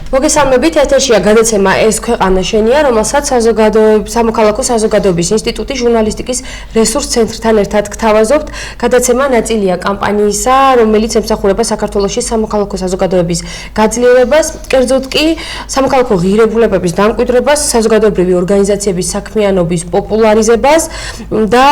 მოგესალმებით, ეთერშია გადაცემა ეს ქვეყანა შენია, რომელსაც სამოქალაქო საზოგადოების ინსტიტუტი ჟურნალისტიკის რესურს ცენტრთან ერთად გთავაზობთ. გადაცემა ნაწილია კამპანიისა, რომელიც ემსახურება საქართველოში სამოქალაქო საზოგადოების გაძლიერებას, კერძოდ კი სამოქალაქო ღირებულებების დამკვიდრებას, საზოგადოებრივი ორგანიზაციების საქმიანობის პოპულარიზებას და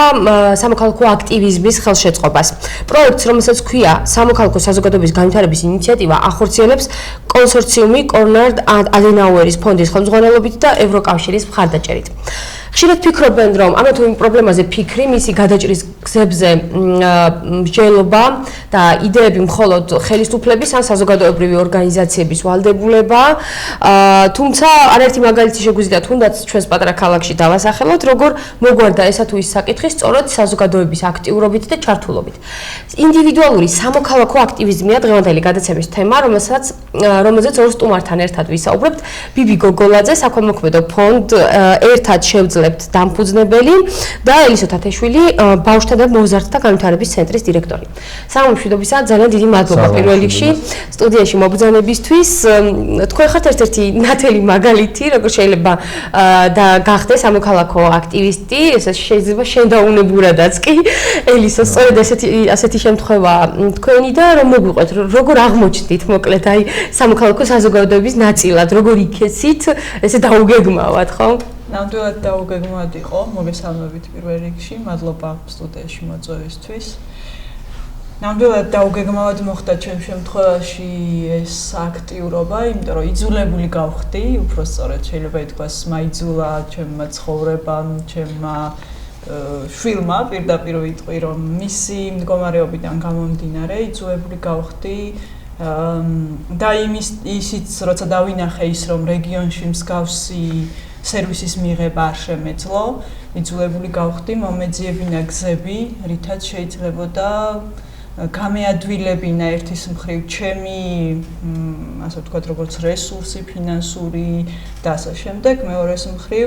სამოქალაქო აქტივიზმის ხელშეწყობას. პროექტს, რომელსაც ჰქვია სამოქალაქო საზოგადოების განვითარების ინიციატივა, ახორციელებს კონსორციუმი ადენაუერის ფონდის ხელმძღვანელობით და ევროკავშირის მხარდაჭერით. ხშირად ფიქრობენ, რომ ამა თუ იმ პრობლემაზე ფიქრი, მისი გადაჭრის გზებზე მსჯელობა და იდეები მხოლოდ ხელისუფლების ან საზოგადოებრივი ორგანიზაციების ვალდებულებაა. თუმცა არაერთი მაგალითი შეგვიძლია თუნდაც ჩვენს პატარა ქალაქში დავასახელოთ, როგორ მოგვარდა ესა თუ ის საკითხი სწორედ საზოგადოების აქტიურობით და ჩართულობით. ინდივიდუალური სამოქალაქო აქტივიზმია დღევანდელი გადაცემის თემა, რომელზეც ორ სტუმართან ერთად ვისაუბრებთ. ბიბი გოგოლაძე, საქველმოქმედო ფონდ ერთად შევძლებთ დამფუძნებელი და ელისო თათეშვილი, ბავშვთა და მოზარდთა განვითარების ცენტრის დირექტორი. სამშვიდობისა, ძალიან დიდი მადლობა პირველ რიგში სტუდიაში მობრძანებისთვის. თქვენ ხართ ერთ-ერთი ნათელი მაგალითი, როგორ შეიძლება და გახდე სამოქალაქო აქტივისტი, ეს შეიძლება შენდაუნებურადაც კი. ელისო, სწორედ ასეთი შემთხვევა თქვენი და რომ მოგვიყვეთ, როგორ აღმოჩნდით მოკლედ აი სამოქალაქო საზოგადოების ნაწილად, როგორ იქეცით, ესე დაუგეგმავად, ხო? ნამდვილად დაუგეგმავად იყო, მოგესალმებით პირველ რიგში, მადლობა სტუდიაში მოწვევისთვის. ნამდვილად დაუგეგმავად მოხდა ჩემ შემთხვევაში ეს აქტიურობა, იმიტომ რომ იძულებული გავხდი, უფრო სწორედ შეიძლება ითქვას, მაიძულა ჩემმა ცხოვრებამ, ჩემმა შვილმა პირდაპირ ვიტყვი, რომ მისი მდგომარეობიდან გამომდინარე იძულებული გავხდი და ისიც როცა დავინახე ის, რომ რეგიონში მსგავსი სერვისის მიღება არ შემეძლო, იძულებული გავხდი მომეძიებინა გზები, რითაც შეიძლებოდა გამეადვილებინა ერთის მხრივ ჩემი, ასე ვთქვათ, როგორც რესურსი, ფინანსური და ასე შემდეგ, მეორეს მხრივ,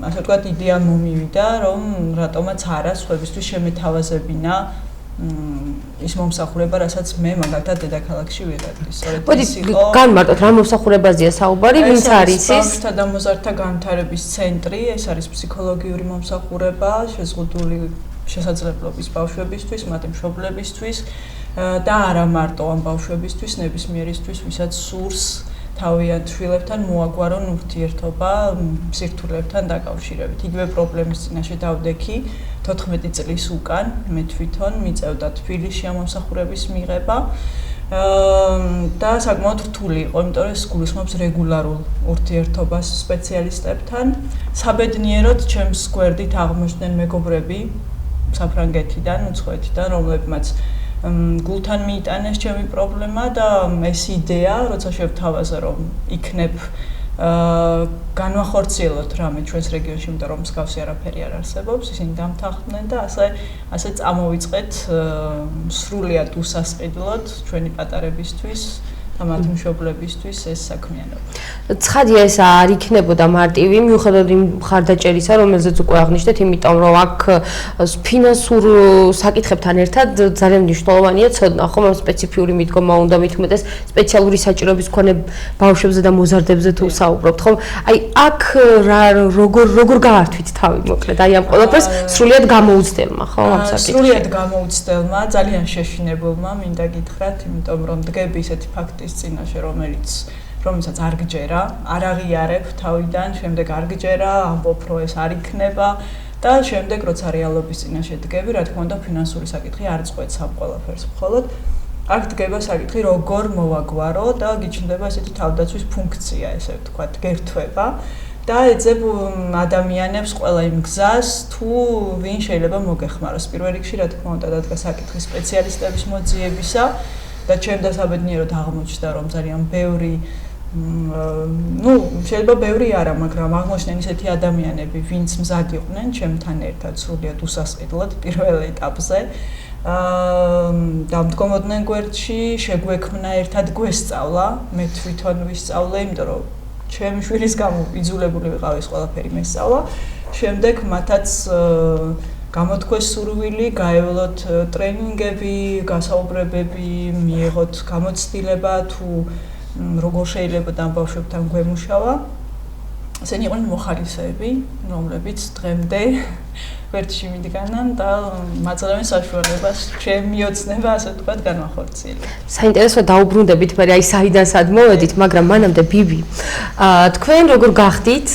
ასე ვთქვათ, იდეა მომივიდა, რომ რატომაც არა სხვებისთვის შემეთავაზებინა ის მომსახურება, რასაც მე მაგალითად დედაქალაქში ვიღებდი. მოდი განმარტოთ, რა მომსახურებაზეა საუბარი, ვინც არის ის? ბავშვთა და მოზარდთა განვითარების ცენტრი, ეს არის ფსიქოლოგიური მომსახურება, შეზღუდული შესაძლებლობის ბავშვებისთვის, მათი მშობლებისთვის და არა მარტო ამ ბავშვებისთვის, ნებისმიერისთვის, ვისაც სურს თავიანთ შვილებთან მოაგვარონ ურთიერთობა სირთულეებთან დაკავშირებით. იგივე პრობლემის წინაშე დავდექი 14 წლის უკან, მე თვითონ მიწევდა თბილისში ამ მომსახურების მიღება და საკმაოდ რთული იყო, იმიტომ რომ ეს გულისხმობს რეგულარულ ურთიერთობას სპეციალისტებთან. საბედნიეროდ ჩემს გვერდით აღმოჩნდნენ მეგობრები საფრანგეთიდან, უცხოეთიდან, რომლებმაც გულთან მიიტანეს ჩემი პრობლემა და ეს იდეა, როცა შევთავაზე, რომ იქნებ განვახორციელოთ რამე ჩვენს რეგიონში, იმიტომ რომ მსგავსი არაფერი არ არსებობს, ისინი დამთანხმდნენ და ასე წამოვიწყეთ სრულიად უსასყიდლოდ ჩვენი პატარებისთვის და მათი მშობლებისთვის ეს საქმიანობა. ცხადია ეს არ იქნებოდა მარტივი, მიუხედავად იმ მხარდაჭერისა, რომელზეც უკვე აღნიშნეთ, იმიტომ რომ აქ ფინანსურ საკითხებთან ერთად ძალიან მნიშვნელოვანია ცოდნა, ხომ ამ სპეციფიური მიდგომა უნდა მით უმეტეს სპეციალური საჭიროების მქონე ბავშვებზე და მოზარდებზე თუ საუბრობთ, ხომ? აი აქ როგორ გაართვით თავი მოკლედ, აი ამ ყველაფერს სრულიად გამოუცდელმა, ხო, ამ საკითხში? სრულიად გამოუცდელმა, ძალიან შეშინებულმა, მინდა გითხრათ, იმიტომ რომ დგები ისეთი ფაქტის წინაშე, რომელსაც არ გჯერა, არ აღიარებ თავიდან, შემდეგ არ გჯერა, ამბობ, რომ ეს არ იქნება და შემდეგ როცა რეალობის წინაშე დგები, რა თქმა უნდა, ფინანსური საკითხი არ წყვეტს ამ ყველაფერს მხოლოდ. აქ დგება საკითხი, როგორ მოვაგვარო და გიჩნდება ესეთი თავდაცვის ფუნქცია, ესე ვთქვათ, გერთვება და ეძებ ადამიანებს ყველა იმ გზას, თუ ვინ შეიძლება მოგეხმაროს. პირველ რიგში, რა თქმა უნდა, დადგა საკითხი სპეციალისტების მოძიებისა და ჩემ დასაბედნიეროდ აღმოჩნდა, რომ ძალიან ბევრი შეიძლება ბევრი არა, მაგრამ აღმოჩნდნენ ისეთი ადამიანები, ვინც მზად იყვნენ ჩემთან ერთად სრულიად უსასყიდლოდ პირველ ეტაპზე. დამდგომოდნენ გვერდში, შეგვექმნა ერთად გვესწავლა, მე თვითონ ვისწავლე, იმიტომ რომ ჩემი შვილის გამო იძულებული ვიყავ ეს ყველაფერი მესწავლა. შემდეგ მათაც გამოთქვეს სურვილი, გაევლოთ ტრენინგები, გასაუბრებები, მიიღოთ გამოცდილება თუ როგორ შეიძლება ამ ბავშვებთან გვემუშავა. ესენი იყვნენ მოხალისეები, რომლებიც დღემდე ვერც შემიდგანან და მაძლევენ საშუალებას ჩემი ოცნება ასე ვთქვათ განვახორციელოთ. საინტერესოა დაუბრუნდებით, მაგრამ აი საიდან სად მოვედით, მაგრამ მანამდე ბიბი. თქვენ როგორ გახდით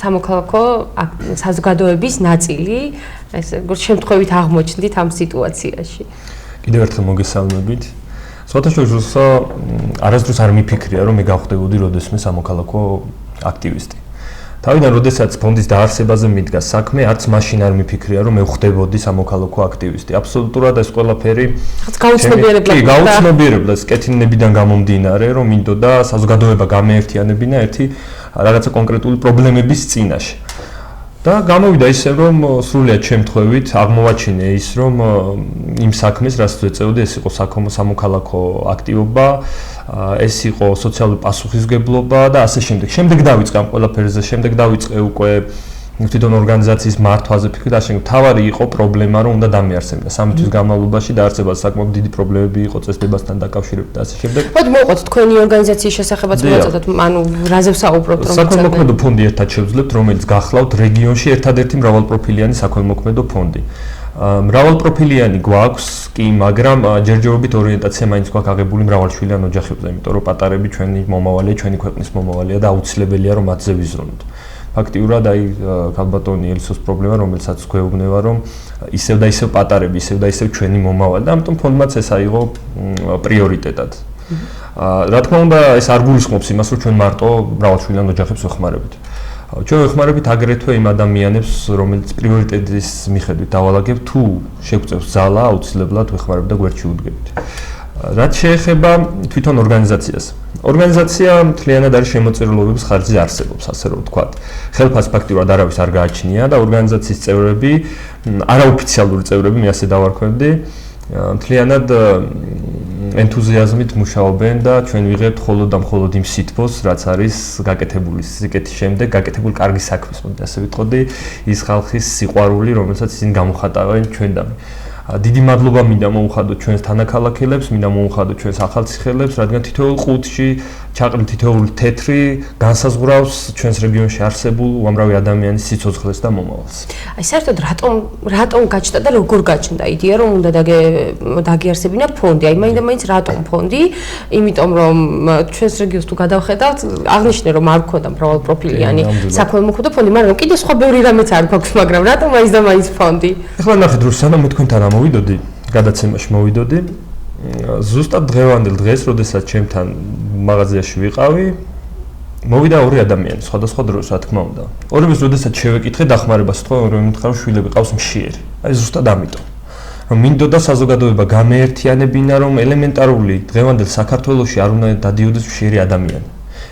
სამოქალაქო საზოგადოების ნაწილი, ესე როგორ შემთხვევით აღმოჩნდით ამ სიტუაციაში? კიდევ ერთხელ მოგესალმებით. სხვათაშორის არასდროს არ მიფიქრია, რომ მე გავხდებოდი როდესმე სამოქალაქო აქტივისტი. თავიდან როდესაც ფონდის დაარსებაზე მიდგა საქმე, არც მაშინ არ მიფიქრია, რომ მე ვხდებოდი სამოქალაქო აქტივისტი. აბსოლუტურად ეს ყველაფერი გაუცნობიერებდა კეთილნებიდან გამომდინარე, რომ მინდოდა საზოგადოება გამეერთიანებინა ერთი რაღაცა კონკრეტული პრობლემების წინაშე. და გამოვიდა ისე, რომ სრულიად შემთხვევით აღმოვაჩინე ის, რომ იმ საქმეს, რაც ვეწეოდი, ეს იყო სამოქალაქო აქტივობა, ეს იყო სოციალური პასუხისმგებლობა და ასე შემდეგ. შემდეგ დავიწყე ამ ყველაფერზე, შემდეგ დავიწყე უკვე თვითონ ორგანიზაციის მართვაზე ფიქრი და ასე. თავარი იყო პრობლემა, რომ უნდა დამეარსებინა. 3 თვის განმავლობაში დაარსებაზე საკმაოდ დიდი პრობლემები იყო წესდებასთან დაკავშირებით და ასე შემდეგ. მოდი მოვყოთ თქვენი ორგანიზაციის შესახებაც მოეწოდოთ, ანუ რაზე ვსაუბრობთ, რომ საქველმოქმედო ფონდი ერთად შევძლებთ, რომელიც გახლავთ რეგიონში ერთადერთი მრავალპროფილიანი საქველმოქმედო ფონდი. მრავალპროფილიანი გვაქვს კი, მაგრამ ჯერჯერობით ორიენტაცია მაინც გვაქვს აღებული მრავალშვილიან ოჯახებზე, იმიტომ რომ პატარები ჩვენი მომავალია, ჩვენი ქვეყნის მომავალია და აუცილებელია რომ მათზე ვიზრუნოთ. ფაქტიურად აი ქალბატონი ელისოს პრობლემა, რომელსაც გვეუბნება, რომ ისევ და ისევ პატარები, ისევ და ისევ ჩვენი მომავალი და ამიტომ ფონდმაც ეს აიღო პრიორიტეტად. რა თქმა უნდა, ეს არ გულისხმობს იმას, რომ ჩვენ მარტო მრავალშვილიან ოჯახებს ვეხმარებით. ჩვენ ვეხმარებით აგრეთვე იმ ადამიანებს, რომელიც პრიორიტეტის მიხედვით დავალაგებთ, თუ შეგვწევს ძალა, აუცილებლად ვეხმარებით და გვერდში ვუდგებით. რაც შეეხება თვითონ ორგანიზაციას. ორგანიზაცია მთლიანად არის შემოწირულობების ხარჯზე არსებობს, ასე რომ ვთქვათ. ხელფასს ფაქტიურად არავის არ გააჩნია და ორგანიზაციის წევრები, არაოფიციალური წევრები, მე ასე დავარქვევდი, მთლიანად ენთუზიაზმით მუშაობენ და ჩვენ ვიღებთ მხოლოდ იმ სითბოს, რაც არის გაკეთებული სიკეთის შემდეგ, გაკეთებული კარგი საქმის, მოდი ასე ვიტყოდი, ის ხალხის სიყვარული, რომელსაც ისინი გამოხატავენ ჩვენდამი. დიდი მადლობა მინდა მოუხადოთ ჩვენს თანაქალაქელებს, მინდა მოუხადოთ ჩვენს ახალციხელებს, რადგან თითოეულ ყუთში ჩაყრილი თითოეული თეთრი განსაზღვრავს ჩვენს რეგიონში არსებულ უამრავი ადამიანის სიცოცხლეს და მომავალს. აი საერთოდ რატომ გაჩნდა და როგორ გაჩნდა იდეა, რომ უნდა დაგიარსებინა ფონდი? აი მაინდა-მაინც რატომ ფონდი? იმიტომ რომ ჩვენს რეგიონს თუ გადავხედავთ, აღნიშნე რომ არ გქონდა მრავალპროფილიანი საქველმოქმედო ფონდი, მაგრამ კიდე სხვა ბევრი რამეც არ გვაქვს, მაგრამ რატომ მაინც ფონდი? ეხლა ნახეთ, რომ სანამ მე თქვენთან მოვიდოდი, გადაცემაში მოვიდოდი, ზუსტად დღევანდელ დღეს, როდესაც ჩემთან მაღაზიაში ვიყავი, მოვიდა ორი ადამიანი, სხვადასხვა დროს, რა თქმა უნდა. ორივეს როდესაც შევეკითხე დახმარებას, თქვა რომ მითხარ შვილები ყავს მშიერი. აი ზუსტად ამიტომ. რომ მინდოდა საზოგადოება გამეერთიანებინა, რომ ელემენტარული დღევანდელ საქართველოში არ უნდა დადიოდეს მშიერი ადამიანი.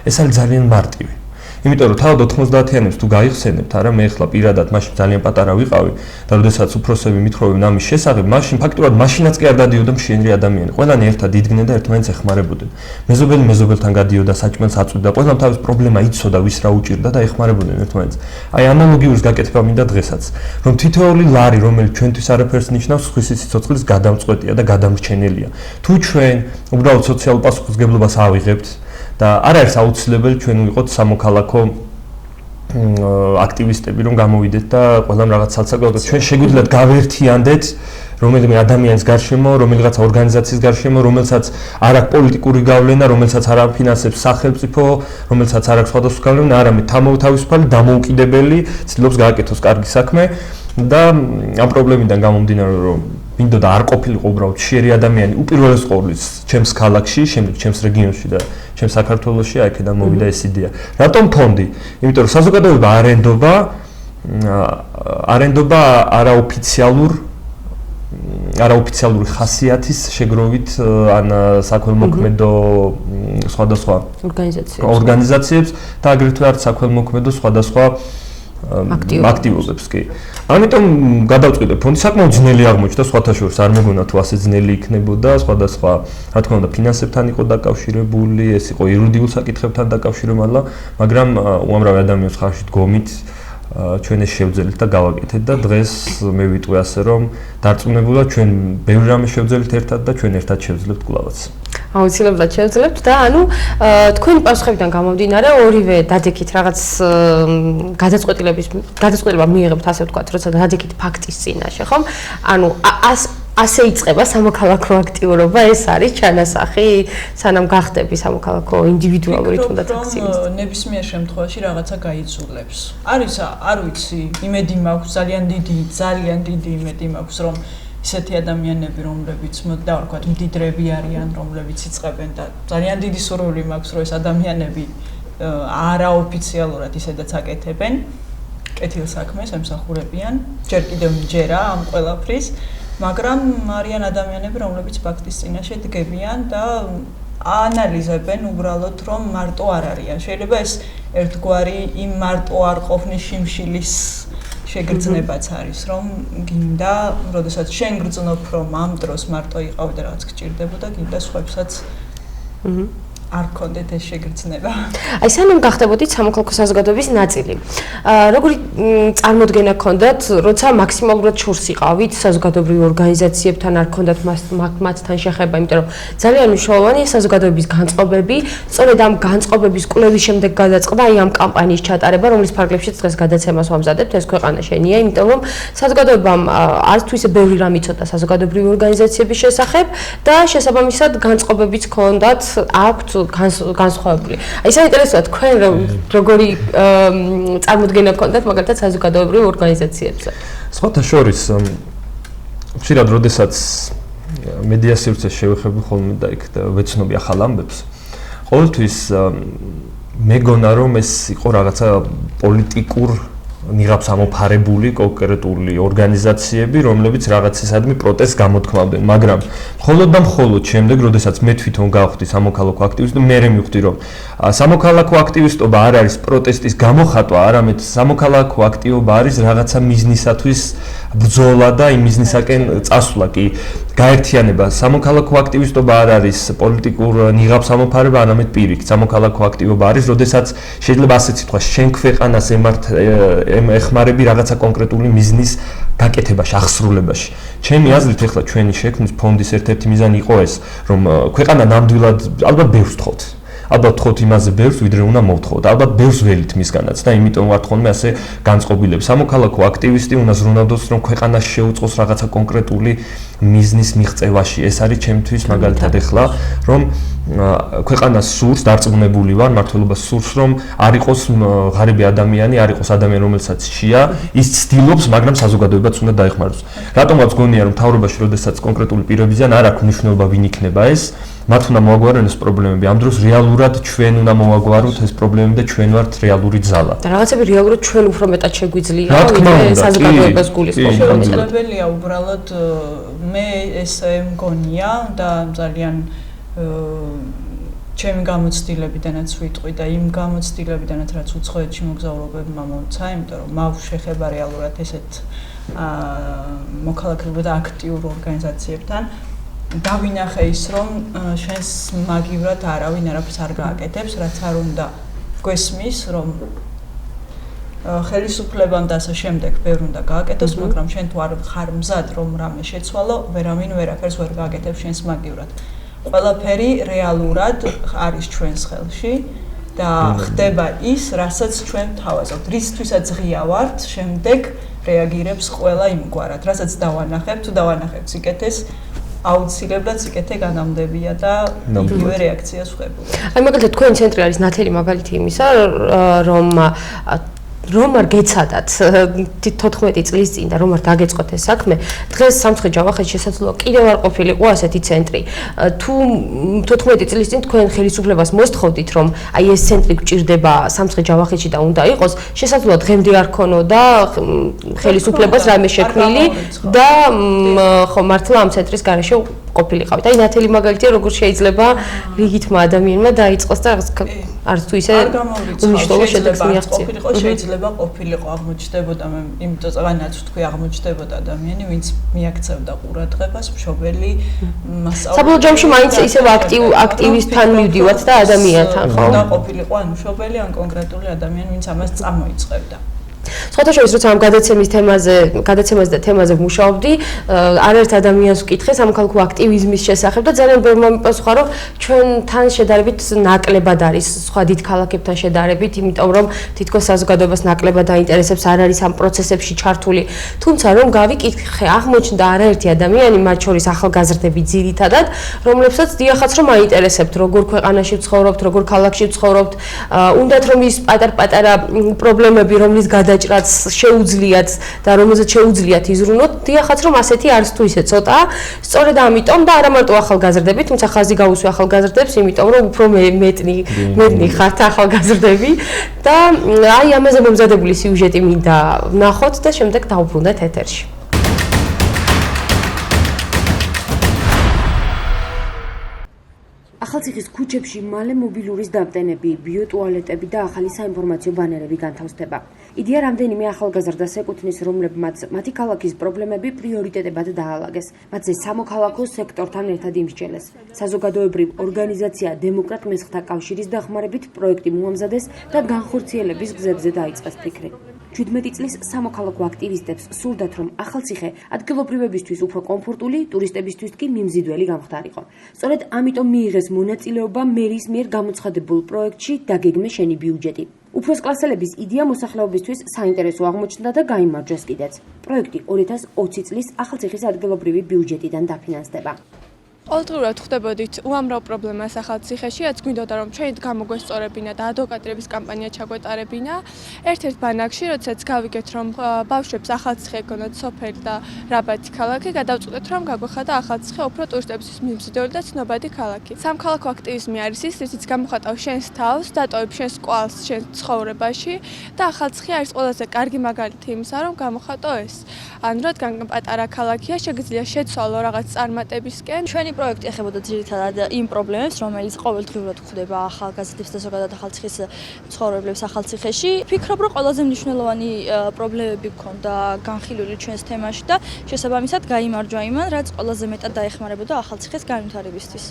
ეს არის ძალიან მარტივი. იმიტომ რომ თავად 90-იანებს თუ გაიხსენებთ, არა მე ახლა პირადად მაშინ ძალიან პატარა ვიყავი და როდესაც უფროსები მithროვებენ ამის შესახებ, მაშინ ფაქტურად მაშინაც კი არ დადიოდა მშიერი ადამიანი. ყველანი ერთად იდგნენ და ერთმანეთს ეხმარებოდნენ. მეზობელი მეზობელთან გადიოდა, საჭმელს აწვდიდა, ყველამ თავის პრობლემა იცოდა, ვის რა უჭირდა და ეხმარებოდნენ ერთმანეთს. აი ანალოგიურს გაკეთება მინდა დღესაც, რომ თითოეული ლარი, რომელიც ჩვენთვის არაფერს ნიშნავს, სხვის სიცოცხლის გადამწყვეტია და გადამრჩენელია. თუ ჩვენ უბრალოდ სოციალურ პასუხისმგებლობას ავიღებთ და არაერთ აუცილებელი ჩვენ ვიყოთ სამოქალაქო აქტივისტები, რომ გამოვიდეთ და ყველამ რაღაც საცხოვრებლად ჩვენ შეგვიძლიათ გავერთიანდეთ რომელიმე ადამიანის გარშემო, რომელიღაც ორგანიზაციის გარშემო, რომელსაც არ აქვს პოლიტიკური გავლენა, რომელსაც არ აქვს ფინანსებს სახელმწიფო, რომელსაც არ აქვს სხვადასხვა გავლენა, არამედ თავისუფალი, დამოუკიდებელი, ცდილობს გააკეთოს კარგი საქმე და ამ პრობლემიდან გამომდინარე, რომ მინდოდა არ ყოფილიყო უბრალოდ მშიერი ადამიანი უპირველეს ყოვლისა ჩემს ქალაქში, შემდეგ ჩემს რეგიონში და ჩემს საქართველოში, აქედან მოვიდა ეს იდეა. რატომ ფონდი? იმიტომ რომ საზოგადოება არენდობა არაოფიციალური ხასიათის შეგროვით ან საქველმოქმედო სხვადასხვა ორგანიზაციებს და აგრეთვე არც საქველმოქმედო სხვადასხვა აქტივობებს კი. ამიტომ გადავწყვიტე ფონდი საკმაოდ ძნელი აღმოჩნდა, სხვათა შორის არ მეგონა თუ ასე ძნელი იქნებოდა, სხვადასხვა რა თქმა უნდა ფინანსებთან იყო დაკავშირებული, ეს იყო იურიდიულ საკითხებთან დაკავშირებული, მაგრამ უამრავი ადამიანის ხარში დგომით ჩვენ ეს შევძელით და გავაკეთეთ და დღეს მე ვიტყვი ასე რომ დარწმუნებულად ჩვენ ბევრი რამე შევძელით ერთად და ჩვენ ერთად შევძლებთ კვლავაც. აუცილებლად შევძლებთ და ანუ თქვენი პასუხებიდან გამომდინარე ორივე დადექით რაღაც გადაწყვეტილება მიიღებთ, ასე ვთქვათ, როცა დადექით ფაქტის წინაშე, ხომ? ანუ ასე იწყება სამოქალაქო აქტიურობა, ეს არის ჩანასახი, სანამ გახდები სამოქალაქო ინდივიდუალური თუნდაც აქტივისტი. ნებისმიერ შემთხვევაში რაღაცა გაიცულებს. არ ვიცი, იმედი მაქვს, ძალიან დიდი იმედი მაქვს, რომ ისეთი ადამიანები, რომლებიც დავარქვათ, მდიდრები არიან, რომლებიც იწყებენ და ძალიან დიდი სურვილი მაქვს, რომ ეს ადამიანები არაოფიციალურად ისედაც აკეთებენ, კეთილსაქმეს ემსახურებიან, ჯერ კიდევ მჯერა ამ ყველაფრის, მაგრამ არიან ადამიანები, რომლებიც ფაქტის წინაშე დგებიან და აანალიზებენ უბრალოდ, რომ მარტო არ არიან. შეიძლება ეს ერთგვარი იმ მარტო არ ყოფნის შიმშილის შეგრძნებაც არის, რომ გინდა, როდესაც შენ გრძნობ, რომ ამ დროს მარტო იყავი და რაღაც გჭირდებოდა, გინდა სხვებსაც არ გქონდეთ ეს შეგრძნება. აი სანამ გახდებოდით სამოქალაქო საზოგადოების ნაწილი. როგორი წარმოდგენა გქონდათ, როცა მაქსიმალურად შორს იყავით საზოგადოებრივ ორგანიზაციებთან, არ გქონდათ მათთან შეხება, იმიტომ რომ ძალიან მნიშვნელოვანია საზოგადოების განწყობები, სწორედ ამ განწყობების კვლევის შემდეგ გადაწყდა აი ამ კამპანიის ჩატარება, რომლის ფარგლებშიც დღეს გადაცემას ვამზადებთ, ეს ქვეყანა შენია, იმიტომ რომ საზოგადოებამ არც თუ ისე ბევრი რამ იცოდა საზოგადოებრივი ორგანიზაციების შესახებ და შესაბამისად განწყობებიც გქონდათ, აქვთ განსხვავებული. აი საინტერესოა თქვენ როგორი წარმოდგენა გქონდათ მაგალითად საზოგადოებრივ ორგანიზაციებზე. სხვათა შორის ხშირად როდესაც მედია სივრცეს შევეხები ხოლმე და იქ ვეცნობი ახალ ამბებს, ყოველთვის მეგონა რომ ეს იყო რაღაცა პოლიტიკურ ნიღაბს ამოფარებული კონკრეტული ორგანიზაციები, რომლებიც რაღაცისადმი პროტესტს გამოთქმავდნენ, მაგრამ მხოლოდ შემდეგ, როდესაც მე თვითონ გავხდი სამოქალაქო აქტივისტი, მე მივხვდი, რომ სამოქალაქო აქტივისტობა არ არის პროტესტის გამოხატვა, არამედ სამოქალაქო აქტივობა არის რაღაცა მიზნისათვის ბრძოლა და იმ მიზნისაკენ წასვლა კი გაერთიანება. სამოქალაქო აქტივისტობა არ არის პოლიტიკურ ნიღაბს ამოფარება, არამედ პირიქით. სამოქალაქო აქტივობა არის, როდესაც შეიძლება ასეც ითქვა, შენ ქვეყანას ეხმარები რაღაცა კონკრეტული მიზნის გაკეთებაში, აღსრულებაში. ჩემი აზრით, ახლა ჩვენი შექმნის ფონდის ერთ-ერთი მიზანი იყო ეს, რომ ქვეყანა ნამდვილად ალბათ ბევრს თხოვთ. ალბათ თხოვთ იმაზე ბევრს, ვიდრე უნდა მოვთხოვოთ. ალბათ ბევრს ველით მისგანაც და იმიტომ ვართ ხოლმე ასე განწყობილები. სამოქალაქო აქტივისტი უნდა ზრუნავდოს, რომ ქვეყანას შეუწყოს რაღაცა კონკრეტული მიზნის მიღწევაში. ეს არის ჩემთვის მაგალითად ახლა, რომ ქვეყანას სურს, დარწმუნებული ვარ, მართლობას სურს, რომ არ იყოს ღარიბი ადამიანი, არ იყოს ადამიანი, რომელსაც შეა, ის ცდილობს, მაგრამ საზოგადოებაც უნდა დაეხმაროს. რატომაც გონია, რომ მთავრობაში, როდესაც კონკრეტული პირობიდან არ აქვს მნიშვნელობა, ვინ იქნება ეს, მათ უნდა მოაგვარონ ეს პრობლემები. ამ დროს რეალურად ჩვენ უნდა მოვაგვაროთ ეს პრობლემები და ჩვენ ვართ რეალური ძალა. და რაღაცები რეალურად ჩვენ უფრო მეტად შეგვიძლია, საზოგადოებას გულისხმობ. შეუძლებელია უბრალოდ მე ესე მგონია და ძალიან ჩემი გამოცდილებიდანაც ვიტყვი და იმ გამოცდილებიდანაც რაც უცხოეთში მოგზაურობებმა მომცა, იმიტომ რომ მაქვს შეხება რეალურად ესეთ მოქალაქეებთან და აქტიურ ორგანიზაციებთან. დავინახე ის, რომ შენს მაგივრად არავინ არაფერს არ გააკეთებს, რაც არ უნდა გვესმის, რომ ხელისუფლებამ და ასე შემდეგ ბევრ უნდა გააკეთოს, მაგრამ შენ თუ არ ხარ მზად, რომ რამე შეცვალო, ვერავინ ვერაფერს ვერ გააკეთებს შენს მაგივრად. ყველაფერი რეალურად არის ჩვენს ხელში და ხდება ის, რასაც ჩვენ თავაზობთ. რისთვისაც ღია ვართ, შემდეგ რეაგირებს ყველა იმგვარად, რასაც დავანახებთ, თუ დავანახებთ სიკეთეს, აუცილებლად სიკეთე განამდებია და იგივე რეაქციას ვხებულობ. აი მაგალითად თქვენი ცენტრი არის ნათელი მაგალითი იმისა, რომ არ გეცადათ 14 წლის წინ და რომ არ დაგეწყოთ ეს საქმე, დღეს სამცხე ჯავახეთში შესაძლოა კიდევ არ ყოფილიყო ასეთი ცენტრი. თუ 14 წლის წინ თქვენ ხელისუფლებას მოსთხოვდით, რომ აი ეს ცენტრი გჭირდება სამცხე ჯავახეთში და უნდა იყოს, შესაძლოა დღემდე არ ქონოდა ხელისუფლებას რამე შექმნილი და ხო მართლა ამ ცენტრის გარეშე ყოფილიყავით. აი ნათელი მაგალითია, როგორ შეიძლება რიგითმა ადამიანმა დაიწყოს და არც თუ ისე უმნიშვნელო შედეგს მიაღწია. შეიძლება ყოფილიყო, აღმოჩნდებოდა მე იმიტომ წაღანაც ვთქვი, აღმოჩნდებოდა ადამიანი, ვინც მიაქცევდა ყურადღებას, მშობელი, მასწავლებელი. საბოლოო ჯამში მაინც ისევ აქტივისტთან მივდივართ და ადამიანთან, ხო? და ყოფილიყო ან მშობელი, ან კონკრეტული ადამიანი, ვინც ამას წამოიწყებდა. სხვათა შორის, როცა ამ გადაცემაზე და თემაზე ვმუშაობდი, არაერთ ადამიანს ვკითხე სამოქალაქო აქტივიზმის შესახებ და ძალიან ბევრი მომიპასუხა, რომ ჩვენთან შედარებით ნაკლებად არის სხვა დიდ ქალაქებთან შედარებით, იმიტომ რომ თითქოს საზოგადოებას ნაკლებად დაინტერესებს, არ არის ამ პროცესებში ჩართული. თუმცა რომ გავიკითხე, აღმოჩნდა არაერთი ადამიანი, მათ შორის ახალგაზრდები ძირითადად, რომლებსაც დიახაც რომ აინტერესებთ, როგორ ქვეყანაში ვცხოვრობთ, როგორ ქალაქში ვცხოვრობთ, უნდათ რომ ის პატარ-პატარა პრობლემები, რომლის გადაჭრაც შეუძლიათ და რომელზეც შეუძლიათ იზრუნოთ, დიახაც რომ ასეთი არის თუ ისე ცოტაა. სწორედ ამიტომ და არა მარტო ახალგაზრდები, თუმცა ხაზი გავუსვი ახალგაზრდებს, იმიტომ რომ უფრო მეტნი ხართ ახალგაზრდები და აი ამაზე მომზადებული სიუჟეტი მინდა ვნახოთ და შემდეგ დავუბრუნდეთ ეთერში. ახალციხის ქუჩებში მალე მობილურის დამტენები, ბიოტუალეტები და ახალი საინფორმაციო ბანერები განთავსდება. იდეა რამდენიმე ახალგაზრდას ეკუთვნის, რომლებმაც მათი ქალაქის პრობლემები პრიორიტეტებად დაალაგეს. მათზე სამოქალაქო სექტორთან ერთად იმსჯელეს. საზოგადოებრივ ორგანიზაცია დემოკრატ მესხთა კავშირის დახმარებით პროექტი მოამზადეს და განხორციელების გზებზე დაიწყეს ფიქრი. 17 წლის სამოქალაქო აქტივისტებს სურდათ, რომ ახალციხე ადგილობრივებისთვის უფრო კომფორტული, ტურისტებისთვის კი მიმზიდველი გამხდარიყო. სწორედ ამიტომ მიიღეს მონაწილეობა მერის მიერ გამოცხადებულ პროექტში „დაგეგმე შენი ბიუჯეტი“. უფროსკლასელების იდეა მოსახლეობისთვის საინტერესო აღმოჩნდა და გაიმარჯვეს კიდეც. პროექტი 2020 წლის ახალციხის ადგილობრივი ბიუჯეტიდან დაფინანსდება. ყოველდღიურად ხვდებოდით უამრავ პრობლემას ახალციხეში, რაც გვინდოდა რომ ჩვენით გამოგვესწორებინა და ადვოკატირების კამპანია ჩაგვეტარებინა. ერთ-ერთ ბანაკში, როდესაც გავიგეთ, რომ ბავშვებს ახალციხე გონათ სოფელი და რაბათი ქალაქი, გადავწყვეტეთ, რომ გაგვეხადა ახალციხე უფრო ტურისტებისთვის მიმზიდველი და ცნობადი ქალაქი. სამოქალაქო აქტივიზმი არის ის, რითიც გამოხატავ შენს თავს, დატოვებ შენს კვალს შენ ცხოვრებაში და ახალციხე არის ყველაზე კარგი მაგალითი იმისა, რომ გამოხატო ეს. ანუ რადგან პატარა ქალაქია, შეგიძლია შეცვალო რაღაც წარმატებისკენ. ჩვენი პროექტი ეხებოდა ძირითადად იმ პრობლემებს, რომელიც ყოველდღიურად გვხვდება ახალგაზრდებს და ზოგადად ახალციხის მცხოვრებლებს ახალციხეში. ვფიქრობ, რომ ყველაზე მნიშვნელოვანი პრობლემები გქონდა განხილული ჩვენს თემაში და შესაბამისად გაიმარჯვა იმან, რაც ყველაზე მეტად დაეხმარებოდა ახალციხეს განვითარებისთვის.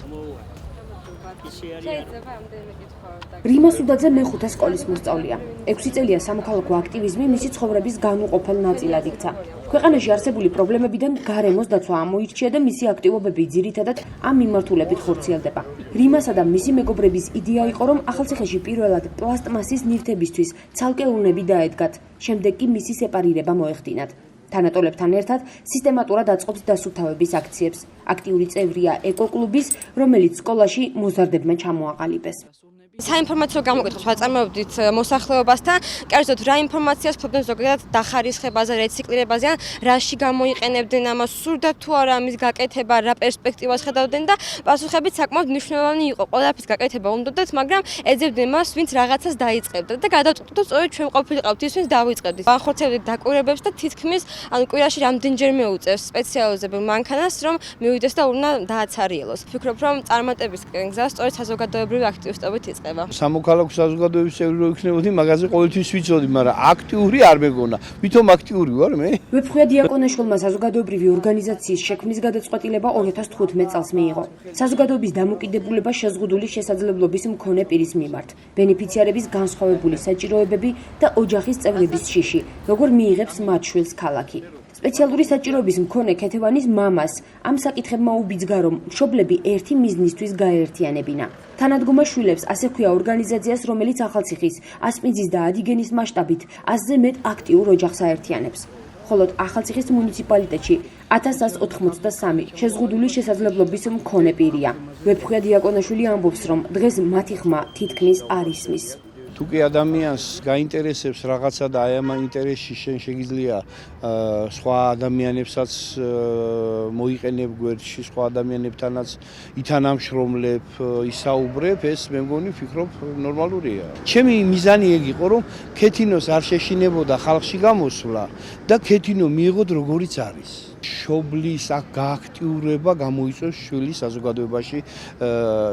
რიმა სუდაძე მეხუთე სკოლის მოსწავლეა. 6 წელია სამოქალაქო აქტივიზმი მისი ცხოვრების განუყოფელ ნაწილად იქცა. ქვეყანაში არსებული პრობლემებიდან გარემოს დაცვა ამოირჩია და მისი აქტივობები ძირითადად ამ მიმართულებით ხორციელდება. რიმასა და მისი მეგობრების იდეა იყო, რომ ახალციხეში პირველად პლასტმასის ნივთებისთვის ცალკე ურნები დაედგათ, შემდეგ კი მისი სეპარირება მოეხდინათ. თანატოლებთან ერთად სისტემატურად აწყობს დასუფთავების აქციებს. აქტიური წევრია ეკოკლუბის, რომელიც სკოლაში მოზარდებმა ჩამოაყალიბეს. საინფორმაციო გამოკითხვას ვაწარმოებდით მოსახლეობასთან, კერძოდ რა ინფორმაციას ფლობდნენ ზოგადად დახარისხებაზე, რეციკლირებაზე, ან რაში გამოიყენებდნენ ამას, სურდათ თუ არა ამის გაკეთება, რა პერსპექტივას ხედავდნენ და პასუხებიც საკმაოდ მნიშვნელოვანი იყო. ყველაფრის გაკეთება უნდათ, მაგრამ ეძებდნენ მას, ვინც რაღაცას დაიწყებდა და გადავწყვეტთ, რომ სწორედ ჩვენ ყოფილიყავთ ის, ვინც დავიწყებდით. განხორციელებდით დაკვირვებებს და თითქმის კვირაში რამდენჯერმე უწევს სპეციალიზებულ მანქანას, რომ მივიდეს და ურნა დააცარიელოს. ვფიქრობ, რომ წარმატების გზა სწორედ საზოგადოებრივი აქტივისტობით იწყება. სამოქალაქო საზოგადოების წევრი რო იქნებოდი, მაგაზე ყოველთვის ვიცოდი, მაგრამ აქტიური არ მეგონა. ვითომ აქტიური ვარ მე? ვეფხვია დიაკონაშვილმა საზოგადოებრივი ორგანიზაციის შექმნის გადაწყვეტილება 2015 წელს მიიღო. საზოგადოების დამოკიდებულება შეზღუდული შესაძლებლობის მქონე პირის მიმართ, ბენეფიციარების განსხვავებული საჭიროებები და ოჯახის წევრების შიში, როგორ მიიღებს მათ შვილს ქალაქი. სპეციალური საჭიროების მქონე ქეთევანის მამას ამ საკითხებმა უბიძგა, რომ მშობლები ერთი მიზნისთვის გაეერთიანებინა. თანადგომა შვილებს ასე ქვია ორგანიზაციას, რომელიც ახალციხის, ასპინძის და ადიგენის მასშტაბით 100-ზე მეტ აქტიურ ოჯახს აერთიანებს. მხოლოდ ახალციხის მუნიციპალიტეტში 1183 შეზღუდული შესაძლებლობის მქონე პირია. ვეფხვია დიაკონაშვილი ამბობს, რომ დღეს მათი ხმა თითქმის არ ისმის. თუ კი ადამიანს გაინტერესებს რაღაცა და აი ამ ინტერესში შენ შეგიძლია სხვა ადამიანებსაც მოიყენებ გვერდში, სხვა ადამიანებთანაც ითანამშრომლებ, ისაუბრებ, ეს მე მგონი ვფიქრობ ნორმალურია. ჩემი მიზანი ეგ იყო, რომ ქეთინოს არ შეშინებოდა ხალხში გამოსვლა და ქეთინო მიიღოთ როგორიც არის. მშობლის გააქტიურება გამოიწვევს შვილის საზოგადოებაში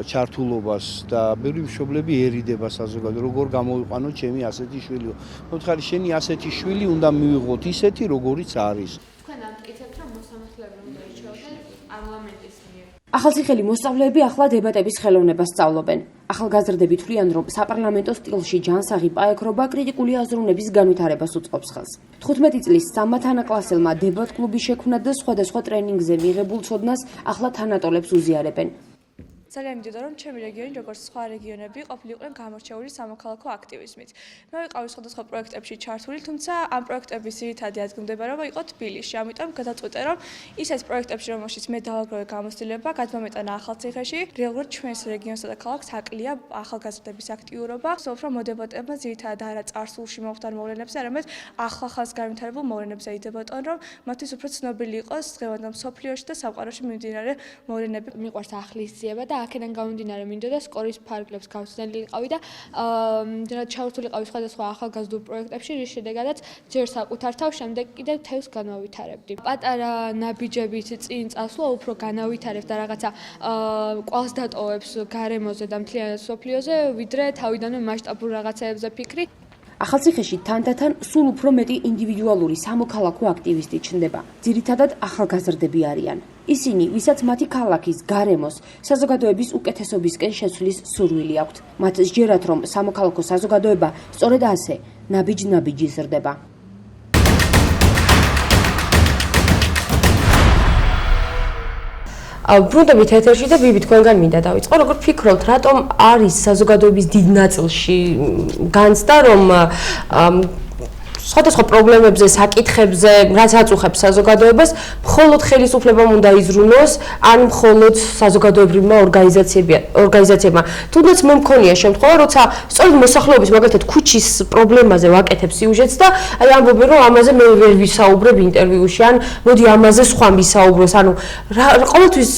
ჩართულობას და ბევრი მშობლები ერიდება საზოგადოებას, როგორ გამოვიყვანო ჩემი ასეთი შვილი. მოთხარი შენი ასეთი შვილი უნდა მივიღოთ ისეთი, როგორიც არის. თქვენ ამტკიცებთ, რომ მოსამართლეები უნდა ირჩეოდნენ პარლამენტის მიერ. ახალციხელი მოსწავლეები ახლა დებატების ხელოვნებას სწავლობენ. ახალგაზრდები თვლიან, რომ საპარლამენტო სტილში ჯანსაღი პაექრობა კრიტიკული აზროვნების განვითარებას უწყობს ხელს. 15 წლის სამმა თანაკლასელმა დებატ-კლუბი შექმნა და სხვადასხვა ტრენინგზე მიღებულ ცოდნას ახლა თანატოლებს უზიარებენ. ძალიან მინდოდა რომ ჩემი რეგიონი როგორც სხვა რეგიონები ყოფილიყვნენ გამორჩეული სამოქალაქო აქტივიზმით. მე ვიყავი სხვადასხვა პროექტებში ჩართული, თუმცა ამ პროექტების ძირითადი ადგილმდებარეობა იყო თბილისში. ამიტომ გადაწყვიტე რომ ისეთ პროექტებში, რომელშიც მე დავაგროვე გამოცდილება, გადმომეტანა ახალციხეში, რეალურად ჩვენს რეგიონსა და ქალაქს აკლია ახალგაზრდების აქტიურობა. ვსწავლობ რომ მოდებატებმა ძირითადად არა წარსულში მომხდარ მოვლენებზე, არამედ ახლახანს განვითარებულ მოვლენებზე იდებოდონ, რომ მათთვის უფრო ცნობილი იყოს დღევანდელ მსოფლიოში და სამყაროში მიმდინარე მოვლენები. მიყვარს ახლის ძიება და აქედან გამომდინარე მინდოდა სკოლის ფარგლებს გავცდენილიყავი და რაც ჩართულიყავი სხვადასხვა ახალგაზრდულ პროექტებში, რის შედეგადაც ჯერ საკუთარ თავს, შემდეგ კიდევ თევს განავითარებდი. პატარა ნაბიჯებით წინ წასვლა უფრო განავითარებს და რაღაცა კვალს დატოვებს გარემოზე და მთლიანად მსოფლიოზე, ვიდრე თავიდანვე მასშტაბურ რაღაცეებზე ფიქრი. ახალციხეში თანდათან სულ უფრო მეტი ინდივიდუალური სამოქალაქო აქტივისტი ჩნდება. ძირითადად ახალგაზრდები არიან. ისინი, ვისაც მათი ქალაქის გარემოს საზოგადოების უკეთესობისკენ შეცვლის სურვილი აქვთ. მათ სჯერათ, რომ სამოქალაქო საზოგადოება სწორედ ასე ნაბიჯ-ნაბიჯი ზრდება. ბრუნდებით ეთერში და ბიბი თქვენგან მინდა დავიწყო, როგორ ფიქრობთ, რატომ არის საზოგადოების დიდ ნაწილში განცდა, რომ სხვადასხვა პრობლემებზე, საკითხებზე, რაც აწუხებს საზოგადოებას, მხოლოდ ხელისუფლებამ უნდა იზრუნოს, ან მხოლოდ საზოგადოებრივმა ორგანიზაციებმა. თუნდაც მე მქონია შემთხვევა, როცა სწორედ მოსახლეობის მაგალითად ქუჩის პრობლემაზე ვაკეთებ სიუჟეტს და აი ამბობენ, რომ ამაზე მე ვერ ვისაუბრებ ინტერვიუში, ან მოდი ამაზე სხვა მისაუბროს. ანუ ყოველთვის